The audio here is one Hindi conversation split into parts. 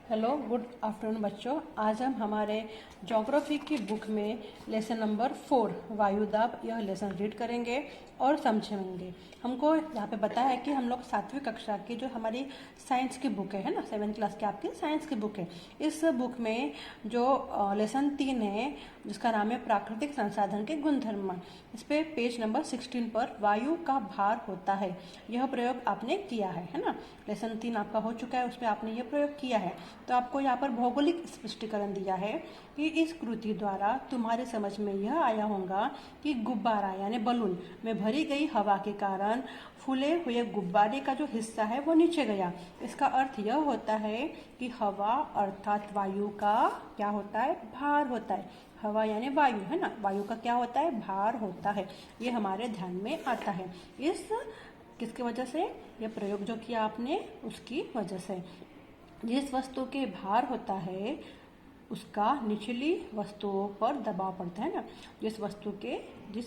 हेलो, गुड आफ्टरनून बच्चों। आज हम हमारे ज्योग्राफी की बुक में लेसन नंबर 4 वायुदाब यह लेसन रीड करेंगे और समझेंगे। हमको यहाँ पे बताया है कि हम लोग 7वीं कक्षा की जो हमारी साइंस की बुक है ना, 7th क्लास की आपकी साइंस की बुक है। इस बुक में जो लेसन 3 है जिसका नाम है प्राकृतिक संसाधन के गुणधर्म, इस पे पेज नंबर 16 पर वायु का भार होता है यह प्रयोग आपने किया है ना। लेसन 3 आपका हो चुका है, उस पर आपने यह प्रयोग किया है। तो आपको यहाँ पर भौगोलिक स्पष्टीकरण दिया है कि इस कृति द्वारा तुम्हारे समझ में यह आया होगा कि गुब्बारा यानी बलून में भरी गई हवा के कारण फूले हुए गुब्बारे का जो हिस्सा है वो नीचे गया। इसका अर्थ यह होता है कि हवा अर्थात वायु का क्या होता है, भार होता है। हवा यानी वायु है ना, वायु का क्या होता है, भार होता है। ये हमारे ध्यान में आता है इस किसकी वजह से, यह प्रयोग जो किया आपने उसकी वजह से। जिस वस्तु के भार होता है उसका निचली वस्तुओं पर दबाव पड़ता है ना। जिस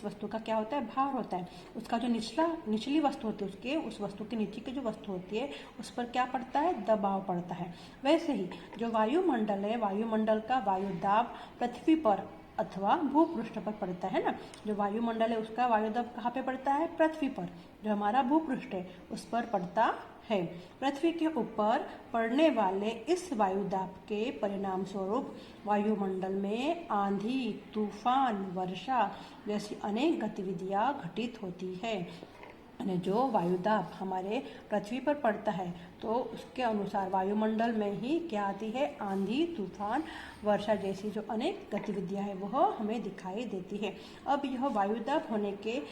वस्तु का क्या होता है, भार होता है, उसका जो निचली वस्तु होती है उसके उस वस्तु के नीचे की जो वस्तु होती है उस पर क्या पड़ता है, दबाव पड़ता है। वैसे ही जो वायुमंडल है, वायुमंडल का वायुदाब पृथ्वी पर अथवा भूपृष्ठ पर पड़ता है ना। जो वायुमंडल है उसका वायुदाब कहाँ पे पड़ता है, पृथ्वी पर। जो हमारा भूपृष्ठ है उस पर पड़ता है। पृथ्वी के ऊपर पड़ने वाले इस वायुदाब के परिणाम स्वरूप वायुमंडल में आंधी, तूफान, वर्षा जैसी अनेक गतिविधियां घटित होती है। जो वायुदाब हमारे पृथ्वी पर पड़ता है तो उसके अनुसार वायुमंडल में ही क्या आती है, आंधी, तूफान, वर्षा जैसी जो अनेक गतिविधियां हैं वह हमें दिखाई देती है। अब यह वायुदाब होने के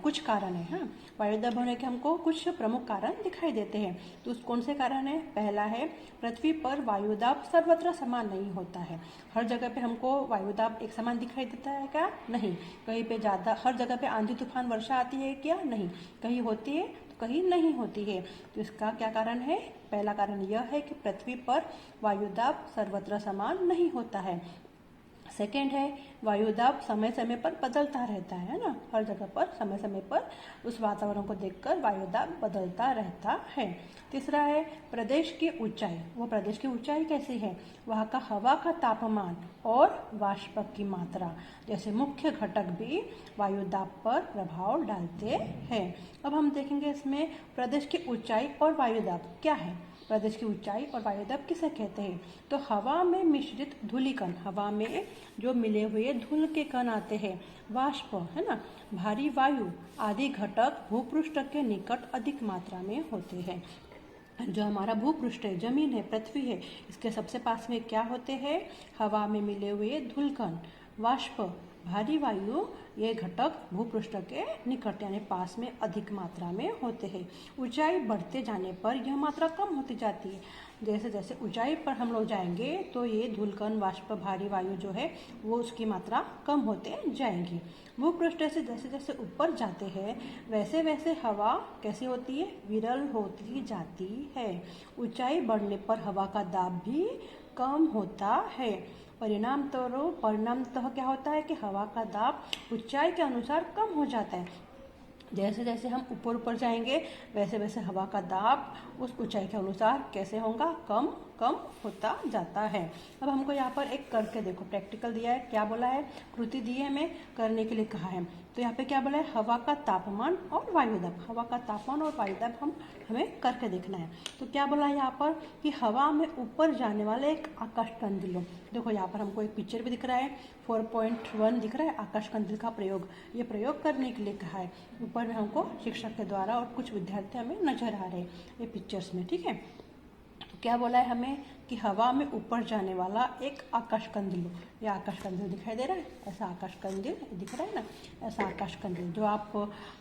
कुछ कारण है। हाँ, वायुदाब होने के हमको कुछ प्रमुख कारण दिखाई देते हैं। तो कौन से कारण है? पहला है, पृथ्वी पर वायुदाब सर्वत्र समान नहीं होता है। हर जगह पे हमको वायुदाब एक समान दिखाई देता है क्या? नहीं। कहीं पे ज्यादा, हर जगह पे आंधी, तूफान, वर्षा आती है क्या? नहीं। कहीं होती है तो कहीं नहीं होती है। तो इसका क्या कारण है? पहला कारण यह है कि पृथ्वी पर वायुदाब सर्वत्र समान नहीं होता है। सेकेंड है, वायुदाब समय समय पर बदलता रहता है ना। हर जगह पर समय समय पर उस वातावरण को देखकर वायुदाब बदलता रहता है। तीसरा है, प्रदेश की ऊंचाई। वो प्रदेश की ऊंचाई कैसी है, वहाँ का हवा का तापमान और वाष्प की मात्रा जैसे मुख्य घटक भी वायुदाब पर प्रभाव डालते हैं। अब हम देखेंगे इसमें प्रदेश की ऊंचाई और वायुदाब क्या है। प्रदेश की ऊंचाई और वायुदाब किसे कहते हैं? तो हवा में मिश्रित धूलिकण, हवा में जो मिले हुए धूल के कण आते हैं, वाष्प है ना, भारी वायु आदि घटक भूपृष्ठ के निकट अधिक मात्रा में होते हैं। जो हमारा भूपृष्ठ है, जमीन है, पृथ्वी है, इसके सबसे पास में क्या होते हैं, हवा में मिले हुए धूलकण, वाष्प, भारी वायु, ये घटक भूपृष्ठ के निकट यानी पास में अधिक मात्रा में होते हैं। ऊंचाई बढ़ते जाने पर यह मात्रा कम होती जाती है। जैसे जैसे ऊंचाई पर हम लोग जाएंगे तो ये धूलकण, वाष्प, भारी वायु जो है वो उसकी मात्रा कम होते जाएंगी। भूपृष्ठ से जैसे जैसे ऊपर जाते हैं वैसे वैसे हवा कैसी होती है, विरल होती जाती है। ऊंचाई बढ़ने पर हवा का दाब भी कम होता है। परिणामतः क्या होता है कि हवा का दाब ऊंचाई के अनुसार कम हो जाता है। जैसे जैसे हम ऊपर ऊपर जाएंगे वैसे वैसे हवा का दाब उस ऊंचाई के अनुसार कैसे होगा, कम कम होता जाता है। अब हमको यहाँ पर एक करके देखो, प्रैक्टिकल दिया है, क्या बोला है, कृति दी है, हमें करने के लिए कहा है। तो यहाँ पे क्या बोला है, हवा का तापमान और वायुदाब, हवा का तापमान और वायुदाब हमें करके देखना है। तो क्या बोला है यहाँ पर कि हवा में ऊपर जाने वाले एक आकाश कंदील। देखो यहाँ पर हमको एक पिक्चर भी दिख रहा है, 4.1 दिख रहा है, आकाश कंदील का प्रयोग, ये प्रयोग करने के लिए कहा है। ऊपर में हमको शिक्षक के द्वारा और कुछ विद्यार्थी हमें नजर आ रहे हैं ये पिक्चर्स में, ठीक है। तो क्या बोला है हमें कि हवा में ऊपर जाने वाला एक आकाश कंदील, ये आकाश कंदील दिखाई दे रहा है, ऐसा आकाश कंदील दिख रहा है ना, ऐसा आकाश कंदील जो आप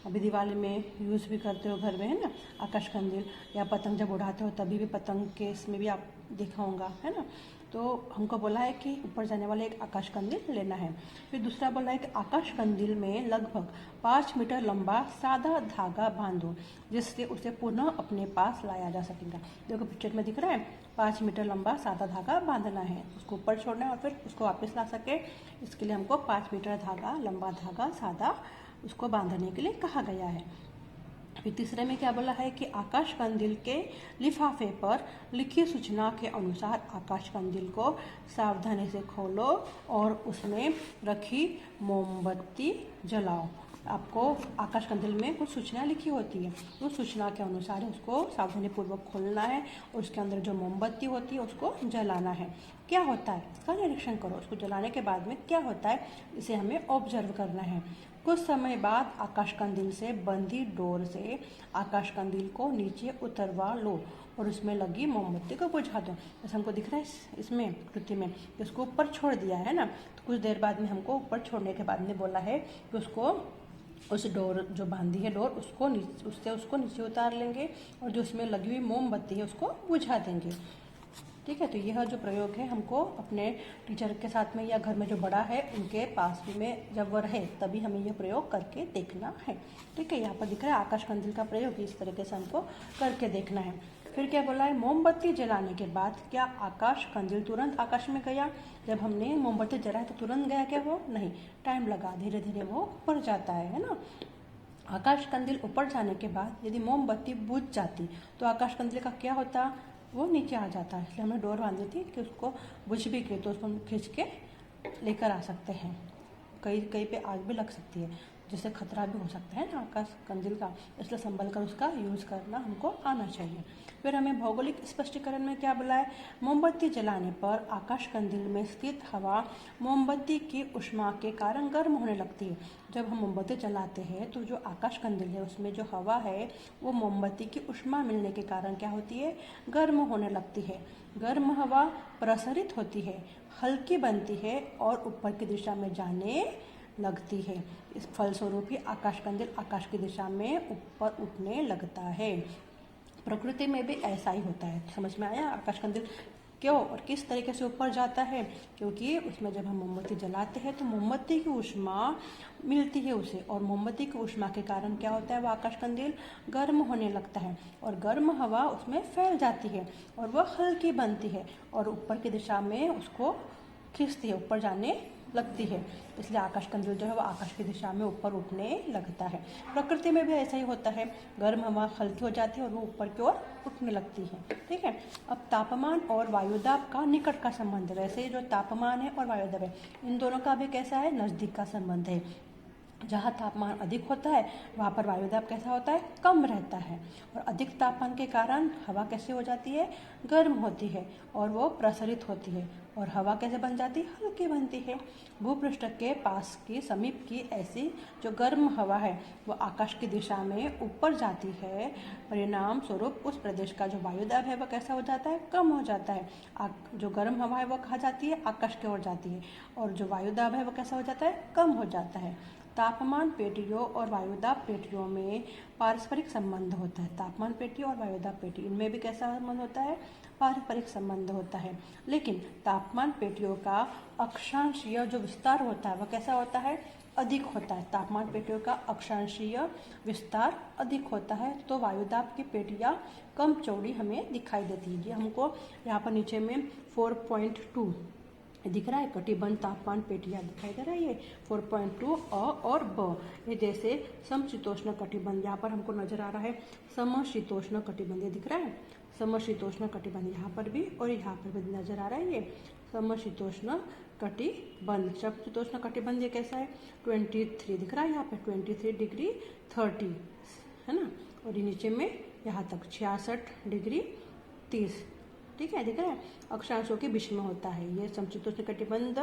अभी दिवाली में यूज़ भी करते हो घर में, है ना, आकाश कंदील। या पतंग जब उड़ाते हो तभी भी पतंग के इसमें भी आप देखा होगा, है ना। तो हमको बोला है कि ऊपर जाने वाले एक आकाश कंदील लेना है। फिर दूसरा बोला है कि आकाश कंदील में लगभग 5 मीटर लंबा सादा धागा बांधो जिससे उसे पुनः अपने पास लाया जा सकेगा। देखो पिक्चर में दिख रहा है, 5 मीटर लंबा सादा धागा बांधना है, उसको ऊपर छोड़ना है और फिर उसको वापस ला सके, इसके लिए हमको 5 मीटर धागा, लंबा धागा, सादा, उसको बांधने के लिए कहा गया है। फिर तीसरे में क्या बोला है कि आकाश कंदील के लिफाफे पर लिखी सूचना के अनुसार आकाश कंदील को सावधानी से खोलो और उसमें रखी मोमबत्ती जलाओ। आपको आकाश कंदील में कुछ सूचना लिखी होती है, उस सूचना के अनुसार उसको सावधानी पूर्वक खोलना है और उसके अंदर जो मोमबत्ती होती है उसको जलाना है। क्या होता है इसका निरीक्षण करो, उसको जलाने के बाद में क्या होता है इसे हमें ऑब्जर्व करना है। कुछ समय बाद आकाश कंदील से बंधी डोर से आकाश कंदील को नीचे उतरवा लो और उसमें लगी मोमबत्ती को बुझा दो। जैसे हमको दिख रहा है इसमें कृति में कि उसको ऊपर छोड़ दिया है ना, तो कुछ देर बाद में हमको ऊपर छोड़ने के बाद में बोला है कि उसको उस डोर जो बांधी है डोर उसको उसको नीचे उतार लेंगे और जो उसमें लगी हुई मोमबत्ती है उसको बुझा देंगे। ठीक है, तो यह जो प्रयोग है हमको अपने टीचर के साथ में या घर में जो बड़ा है उनके पास में जब वो रहे तभी हमें यह प्रयोग करके देखना है। ठीक है, यहाँ पर दिख रहा है आकाश कंदील का प्रयोग इस तरीके से हमको करके देखना है। फिर क्या बोला है, मोमबत्ती जलाने के बाद क्या आकाश कंदील तुरंत आकाश में गया? जब हमने मोमबत्ती जलाया तो तुरंत गया क्या? वो नहीं, टाइम लगा, धीरे धीरे वो ऊपर जाता है ना। आकाश कंदील ऊपर जाने के बाद यदि मोमबत्ती बुझ जाती तो आकाश कंदील का क्या होता? वो नीचे आ जाता है। इसलिए हमने डोर बांधी थी कि उसको बुझ भी गई तो उसको हम खींच के लेकर आ सकते हैं। कहीं कहीं पे आग भी लग सकती है जिससे खतरा भी हो सकता है ना आकाश कंदील का, इसलिए संभल कर उसका यूज़ करना हमको आना चाहिए। फिर हमें भौगोलिक स्पष्टीकरण में क्या बोला है, मोमबत्ती जलाने पर आकाश कंदील में स्थित हवा मोमबत्ती की ऊष्मा के कारण गर्म होने लगती है। जब हम मोमबत्ती जलाते हैं तो जो आकाश कंदील है उसमें जो हवा है वो मोमबत्ती की ऊष्मा मिलने के कारण क्या होती है? गर्म होने लगती है। गर्म हवा प्रसारित होती है, हल्की बनती है और ऊपर की दिशा में जाने लगती है। इस फलस्वरूप ही आकाश कंदील आकाश की दिशा में ऊपर उठने लगता है। प्रकृति में भी ऐसा ही होता है। समझ में आया आकाश कंदील क्यों और किस तरीके से ऊपर जाता है? क्योंकि उसमें जब हम मोमबत्ती जलाते हैं तो मोमबत्ती की ऊष्मा मिलती है उसे, और मोमबत्ती की ऊष्मा के कारण क्या होता है, वो आकाश कंदील गर्म होने लगता है और गर्म हवा उसमें फैल जाती है और वह हल्की बनती है और ऊपर की दिशा में उसको खींचती है, ऊपर जाने लगती है। इसलिए आकाश कंदील जो है वो आकाश की दिशा में ऊपर उठने लगता है। प्रकृति में भी ऐसा ही होता है, गर्म हवा हल्की हो जाती है और वो ऊपर की ओर उठने लगती है। ठीक है, अब तापमान और वायुदाब का निकट का संबंध है। वैसे जो तापमान है और वायुदाब है इन दोनों का भी कैसा है, नज़दीक का संबंध है। जहाँ तापमान अधिक होता है वहाँ पर वायुदाब कैसा होता है, कम रहता है। और अधिक तापमान के कारण हवा कैसे हो जाती है, गर्म होती है और वो प्रसारित होती है और हवा कैसे बन जाती है, हल्की बनती है। भूपृष्ठ के पास की समीप की ऐसी जो गर्म हवा है वो आकाश की दिशा में ऊपर जाती है। परिणाम स्वरूप उस प्रदेश का जो वायुदाब है वह कैसा हो जाता है, कम हो जाता है। जो गर्म हवा है वो कहाँ जाती है, आकाश की ओर जाती है और जो वायुदाब है वो कैसा हो जाता है, कम हो जाता है। तापमान पेटियों और वायुदाब पेटियों में पारस्परिक संबंध होता है। तापमान पेटी और वायुदाब पेटी इनमें भी कैसा संबंध होता है, पारस्परिक संबंध होता है। लेकिन तापमान पेटियों का अक्षांशीय जो विस्तार होता है वह कैसा होता है, अधिक होता है। तापमान पेटियों का अक्षांशीय विस्तार अधिक होता है तो वायुदाब की पेटियाँ कम चौड़ी हमें दिखाई देती है। हमको यहाँ पर नीचे में 4.2 दिख रहा है, कटिबंध तापमान पेटियाँ दिखाई दे रहा है। ये 4.2 अ और ब, ये जैसे समशीतोष्ण कटिबंध यहाँ पर हमको नजर आ रहा है। समशीतोष्ण कटिबंध ये दिख रहा है, समशीतोष्ण कटिबंध यहाँ पर भी और यहाँ पर भी नजर आ रहा है। ये समशीतोष्ण कटिबंध, समशीतोष्ण कटिबंध ये कैसा है, 23 दिख रहा है यहाँ पे, 23 डिग्री 30 है ना, और ये नीचे में यहाँ तक 66 डिग्री 30। ठीक है, दिख रहा है, अक्षांशों के बीच में होता है ये समशीतोष्ण कटिबंध।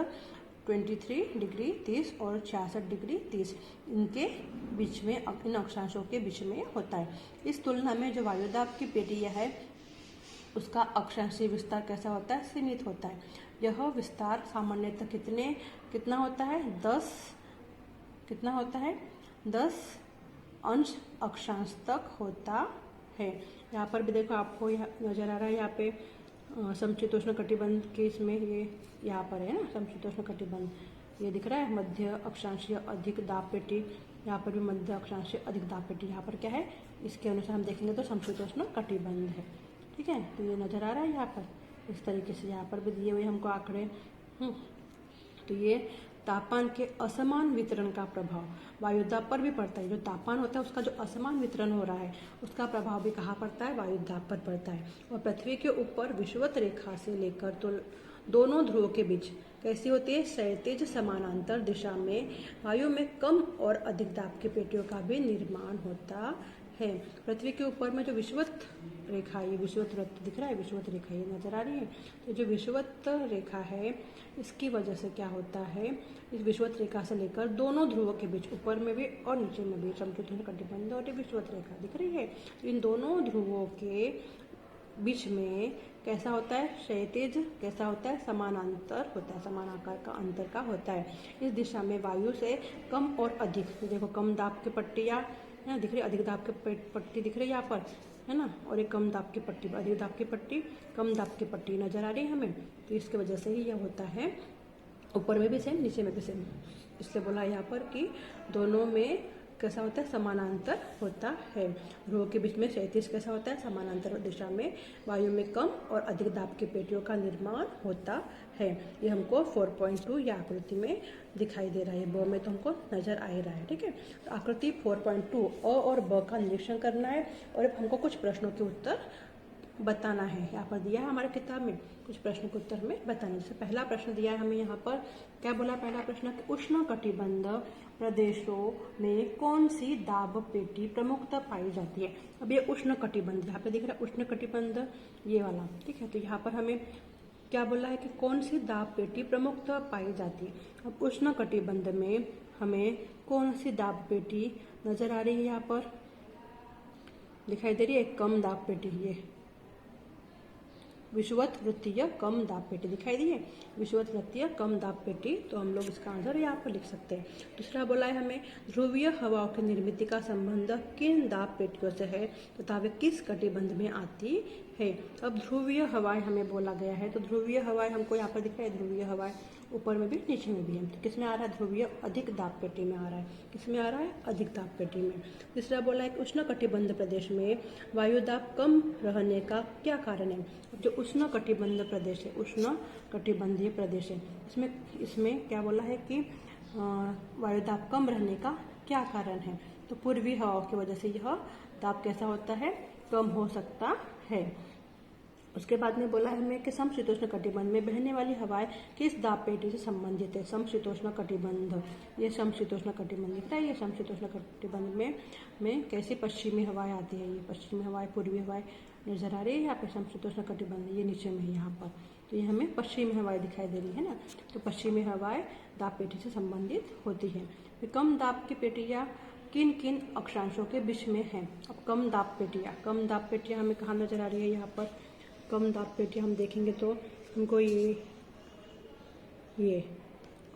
23 डिग्री 30 और 66 डिग्री 30 इनके बीच में, इन अक्षांशों के बीच में होता है। इस तुलना में जो वायुदाब की पेटियाँ है उसका अक्षांशीय विस्तार कैसा होता है, सीमित होता है। यह विस्तार सामान्यतः कितना होता है, 10 कितना होता है, 10 अंश अक्षांश तक होता है। यहाँ पर भी देखो आपको यह नजर आ रहा है, यहाँ पे समशीतोष्ण कटिबंध के इसमें ये यहाँ पर है ना समशीतोष्ण कटिबंध ये दिख रहा है। मध्य अक्षांशीय अधिक दाब पेटी, यहाँ पर भी मध्य अक्षांशीय अधिक दाब पेटी, यहाँ पर क्या है, इसके अनुसार हम देखेंगे तो समशीतोष्ण कटिबंध है। ठीक है, तो ये नज़र आ रहा है यहाँ पर इस तरीके से, यहाँ पर भी दिए हुए हमको आंकड़े। तो ये तापमान के असमान वितरण का प्रभाव वायुदाब पर भी पड़ता है। जो तापमान होता है उसका जो असमान वितरण हो रहा है उसका प्रभाव भी कहाँ पड़ता है, वायुदाब पर पड़ता है। और पृथ्वी के ऊपर विषुवत रेखा से लेकर तो दोनों ध्रुवों के बीच कैसी होती है, क्षैतिज समानांतर दिशा में वायु में कम और अधिक दाब की पेटियों का भी निर्माण होता है। पृथ्वी के ऊपर में जो विषुवत रेखा, ये विषुवत वृत्त दिख रहा है, विषुवत रेखा ये नजर आ रही है। तो जो विषुवत रेखा है इसकी वजह से क्या होता है, इस विषुवत रेखा से लेकर दोनों ध्रुवों के बीच, ऊपर में भी और नीचे में भी समशीतोष्ण कटिबंध और विषुवत रेखा दिख रही है। तो इन दोनों ध्रुवों के बीच में कैसा होता है, क्षैतिज कैसा होता है, समानांतर होता है, समान आकार का अंतर का होता है। इस दिशा में वायु से कम और अधिक, देखो कम दाब की पट्टियाँ है दिख रही, अधिक दाब की पट्टी दिख रही है यहाँ पर, है ना, और एक कम दाब की पट्टी, अधिक दाब की पट्टी, कम दाब की पट्टी नजर आ रही है हमें। तो इसकी वजह से ही यह होता है, ऊपर में भी सेम नीचे में भी सेम। इसलिए बोला यहाँ पर कि दोनों में कैसा होता है, समानांतर होता है। ध्रुवों के बीच में क्षैतिज कैसा होता है, समानांतर दिशा में वायु में कम और अधिक दाब की पेटियों का निर्माण होता है। ये हमको 4.2 या आकृति में दिखाई दे रहा है। ब में तो हमको नजर आ ही रहा है। ठीक है, तो आकृति 4.2 अ और ब का निरीक्षण करना है और हमको कुछ प्रश्नों के उत्तर बताना है। यहाँ पर दिया है हमारे किताब में, कुछ प्रश्न के उत्तर में बताने। जैसे पहला प्रश्न दिया है हमें यहाँ पर, क्या बोला पहला प्रश्न कि उष्ण कटिबंध प्रदेशों में कौन सी दाब पेटी प्रमुखता पाई जाती है। अब ये उष्ण कटिबंध यहाँ पे दिख रहा है, उष्ण कटिबंध ये वाला, ठीक है। तो यहाँ पर हमें क्या बोला है कि कौन सी दाब पेटी प्रमुखता पाई जाती है। अब उष्ण कटिबंध में हमें कौन सी दाब पेटी नजर आ रही है, यहाँ पर दिखाई दे रही है, कम दाब पेटी, ये विषुवत वृत्तीय कम दाब पेटी दिखाई दी है, विषुवत वृत्तीय कम दाब पेटी। तो हम लोग इसका आंसर यहाँ पर लिख सकते हैं। दूसरा बोला है हमें ध्रुवीय हवाओं की निर्मिति का संबंध किन दाब पेटियों से है तथा वे किस कटिबंध में आती है। अब ध्रुवीय हवाएं हमें बोला गया है, तो ध्रुवीय हवाएं हमको यहाँ पर दिख रहा है, ध्रुवीय हवाएं ऊपर में भी नीचे में भी है। तो किस में आ रहा है, ध्रुवीय अधिक दाब पेटी में आ रहा है। किस में आ रहा है, अधिक दाब पेटी में। तीसरा बोला है कि उष्ण कटिबंध प्रदेश में वायु दाब कम रहने का क्या कारण है। जो उष्ण कटिबंध प्रदेश है, उष्ण कटिबंधीय प्रदेश है, इसमें क्या बोला है कि वायु दाब कम रहने का क्या कारण है। तो पूर्वी हवाओं की वजह से यह दाब कैसा होता है, कम हो सकता है। उसके बाद में बोला है हमें कि समशीतोष्ण कटिबंध में बहने वाली हवाएं किस दाब पेटी से संबंधित है। समशीतोष्ण कटिबंध, ये समशीतोष्ण कटिबंध दिख रहा है, ये समशीतोष्ण कटिबंध में कैसी पश्चिमी हवाएं आती है। ये पश्चिमी हवाएं, पूर्वी हवाएं नजर आ रही है यहाँ पे, समशीतोष्ण कटिबंध ये नीचे में है यहाँ पर। तो ये हमें पश्चिमी हवाएं दिखाई दे रही है ना, तो पश्चिमी हवाएं दाब पेटी से संबंधित होती है। फिर कम दाब की पेटियां किन किन अक्षांशों के बीच में है। अब कम दाब पेटियां हमें कहाँ नजर आ रही है, यहाँ पर कम दाब पेटियां हम देखेंगे तो हमको ये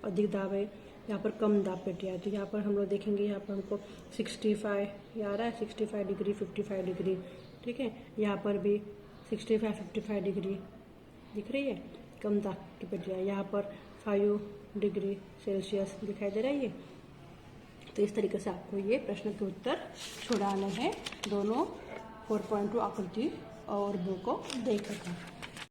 अधिक दाब है, यहाँ पर कम दाब पेटियां है। तो यहाँ पर हम लोग देखेंगे, यहाँ पर हमको 65 ये आ रहा है, 65 डिग्री, 55 डिग्री, ठीक है। यहाँ पर भी 65 55 डिग्री दिख रही है, कम दाब की पेटियां। यहाँ पर 5 डिग्री सेल्सियस दिखाई दे रही है। तो इस तरीके से आपको ये प्रश्न के उत्तर छुड़ाने हैं, दोनों 4.2 आकृति और बुक को देखकर।